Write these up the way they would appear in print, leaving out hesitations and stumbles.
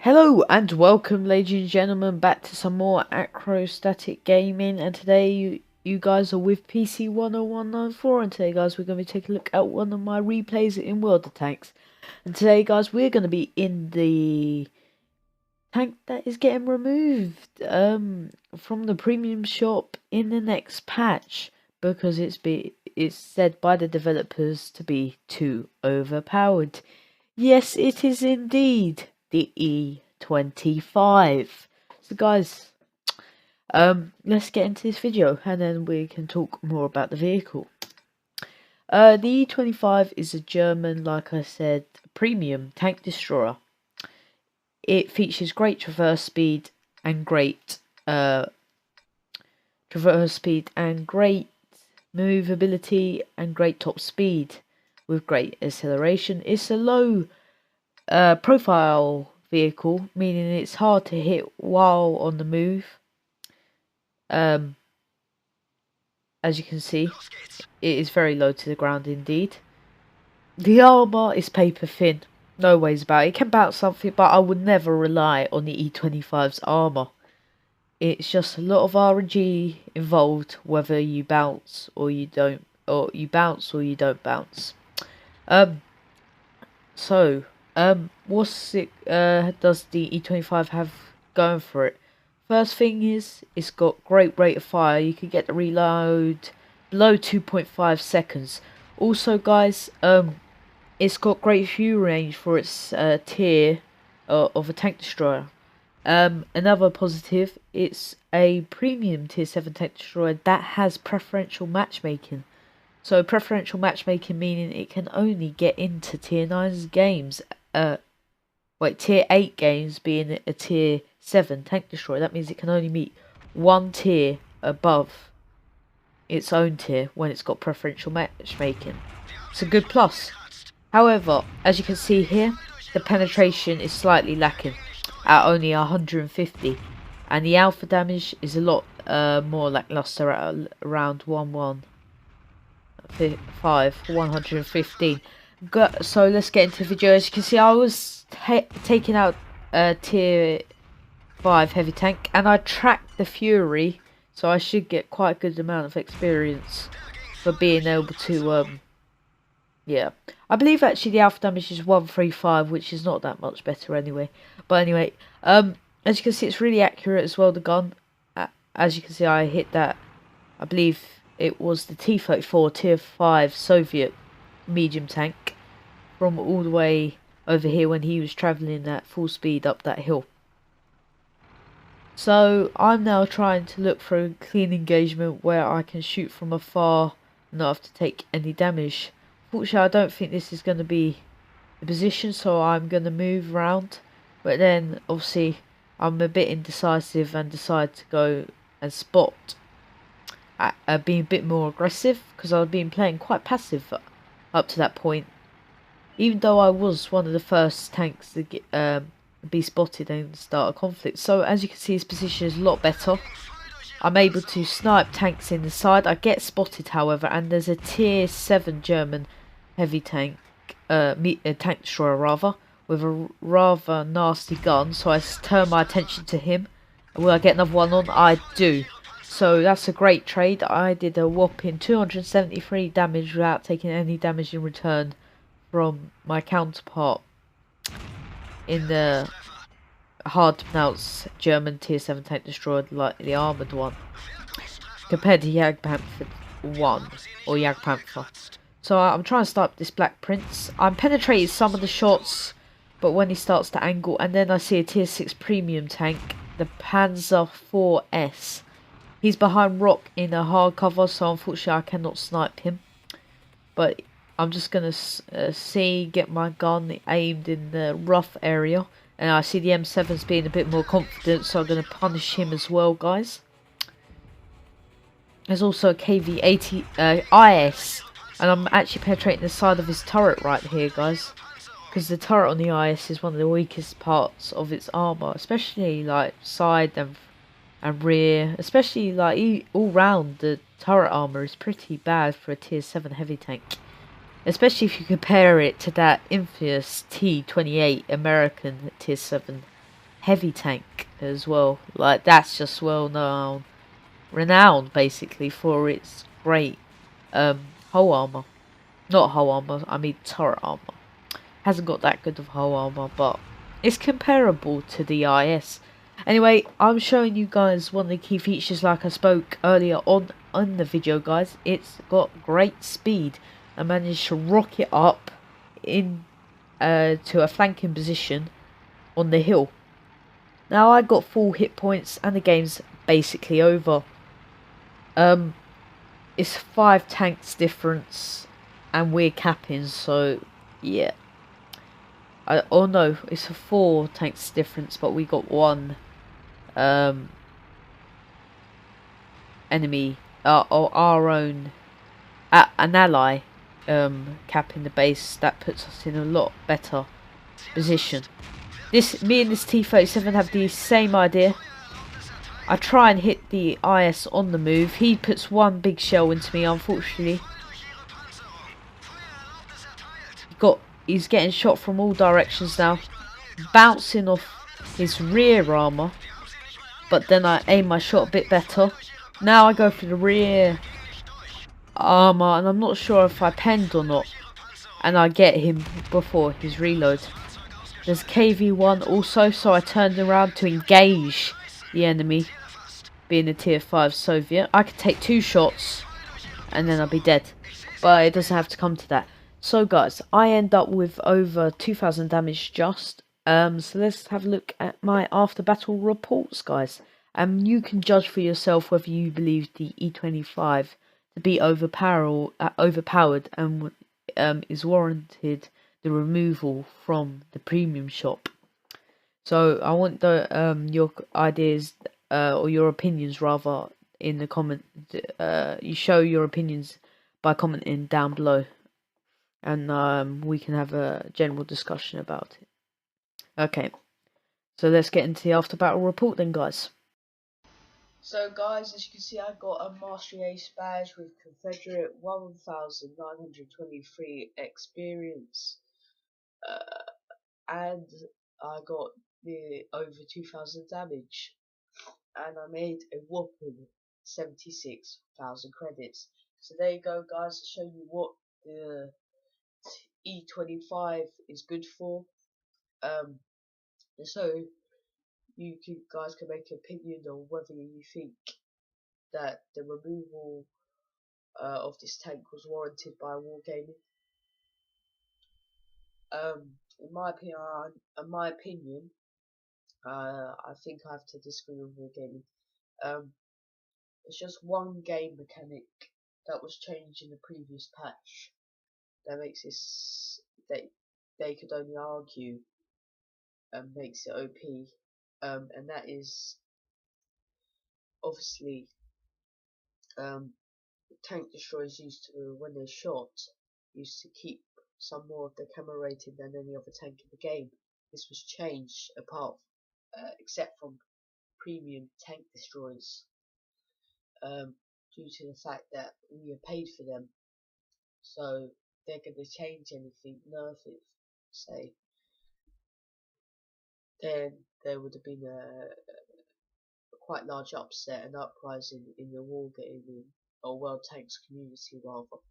Hello and welcome, ladies and gentlemen, back to some more acrostatic gaming. And today you guys are with PC 10194, and today guys we're going to be taking a look at one of my replays in World of Tanks. And today guys we're going to be in the tank that is getting removed from the premium shop in the next patch, because it's said by the developers to be too overpowered. Yes, it is indeed the E25. So guys, let's get into this video and then we can talk more about the vehicle. The E25 is a German, like I said, premium tank destroyer. It features great traverse speed and great maneuverability and great top speed with great acceleration. It's a low profile vehicle, meaning it's hard to hit while on the move. As you can see, it is very low to the ground indeed. The armour is paper thin, no ways about it. It can bounce something, but I would never rely on the E25's armour. It's just a lot of RNG involved, whether you bounce or you don't, or you bounce or you don't bounce. What does the E25 have going for it? First thing is, it's got great rate of fire. You can get the reload below 2.5 seconds. Also, guys, it's got great fuel range for its tier of a tank destroyer. Another positive, it's a premium tier 7 tank destroyer that has preferential matchmaking. So preferential matchmaking meaning it can only get into tier 9's games. Tier 8 games being a tier 7 tank destroyer. That means it can only meet one tier above its own tier when it's got preferential matchmaking. It's a good plus. However, as you can see here, the penetration is slightly lacking at only 150, and the alpha damage is a lot more lackluster at around 115. So let's get into the video. As you can see, I was taking out tier 5 heavy tank, and I tracked the Fury, so I should get quite a good amount of experience for being able to yeah, I believe actually the alpha damage is 135, which is not that much better anyway. But anyway, as you can see, it's really accurate as well, the gun. As you can see, I hit that, I believe it was the T-34 tier 5 Soviet medium tank from all the way over here when he was travelling at full speed up that hill. So I'm now trying to look for a clean engagement where I can shoot from afar and not have to take any damage. Fortunately, I don't think this is going to be the position, so I'm going to move around. But then, obviously, I'm a bit indecisive and decide to go and spot, being a bit more aggressive, because I've been playing quite passive up to that point. Even though I was one of the first tanks to be spotted and start a conflict. So, as you can see, his position is a lot better. I'm able to snipe tanks in the side. I get spotted, however, and there's a tier 7 German heavy tank, tank destroyer rather, with a rather nasty gun. So I turn my attention to him. Will I get another one on? I do. So that's a great trade. I did a whopping 273 damage without taking any damage in return from my counterpart in the hard to pronounce German tier 7 tank destroyer, like the armoured one, compared to Jagdpanther 1 or Jagdpanther. So I'm trying to start this Black Prince. I'm penetrating some of the shots, but when he starts to angle, and then I see a tier 6 premium tank, the Panzer 4S. He's behind rock in a hard cover, so unfortunately I cannot snipe him. But I'm just going to get my gun aimed in the rough area. And I see the M7's being a bit more confident, so I'm going to punish him as well, guys. There's also a KV-80 IS, and I'm actually penetrating the side of his turret right here, guys. Because the turret on the IS is one of the weakest parts of its armour, especially like side and rear. Especially like all round, the turret armour is pretty bad for a tier 7 heavy tank. Especially if you compare it to that infamous T-28 American tier 7 heavy tank as well. Like, that's just well known, renowned basically for its great hull armor. Not hull armor, I mean turret armor. Hasn't got that good of hull armor, but it's comparable to the IS. Anyway, I'm showing you guys one of the key features like I spoke earlier on the video, guys. It's got great speed. I managed to rocket up in to a flanking position on the hill. Now I got full hit points and the game's basically over. It's 5 tanks difference and we're capping, so yeah. Oh no, it's a 4 tanks difference, but we got 1 enemy, or our own, an ally capping the base. That puts us in a lot better position. Me and this T-37 have the same idea. I try and hit the IS on the move. He puts 1 big shell into me, unfortunately. He's getting shot from all directions now. Bouncing off his rear armor. But then I aim my shot a bit better. Now I go for the rear armor, and I'm not sure if I penned or not. And I get him before his reload. There's KV-1 also, so I turned around to engage the enemy. Being a tier 5 Soviet, I could take 2 shots and then I'll be dead. But it doesn't have to come to that. So guys, I end up with over 2,000 damage just. So let's have a look at my after battle reports, guys. You can judge for yourself whether you believe the E25 to be overpowered and is warranted the removal from the premium shop. So I want your ideas or your opinions rather in the comment. You show your opinions by commenting down below, and we can have a general discussion about it. Okay, so let's get into the after battle report then, guys. So guys, as you can see, I got a Mastery Ace badge with Confederate 1923 experience, and I got the over 2,000 damage, and I made a whopping 76,000 credits. So there you go, guys, to show you what the E25 is good for. So you guys can make an opinion on whether you think that the removal of this tank was warranted by Wargaming. In my opinion, I think I have to disagree with Wargaming. It's just one game mechanic that was changed in the previous patch that makes this they could only argue and makes it OP, and that is obviously tank destroyers used to, when they're shot, used to keep some more of their camera rating than any other tank in the game. This was changed except from premium tank destroyers, due to the fact that we are paid for them. So they're going to change anything, nerf it, say, then there would have been a quite large upset and uprising in the Wargaming or World Tanks community rather.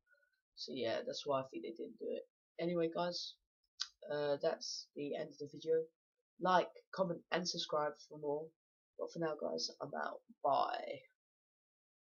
So yeah, that's why I think they didn't do it. Anyway guys, that's the end of the video. Like, comment and subscribe for more. But for now guys, I'm out. Bye.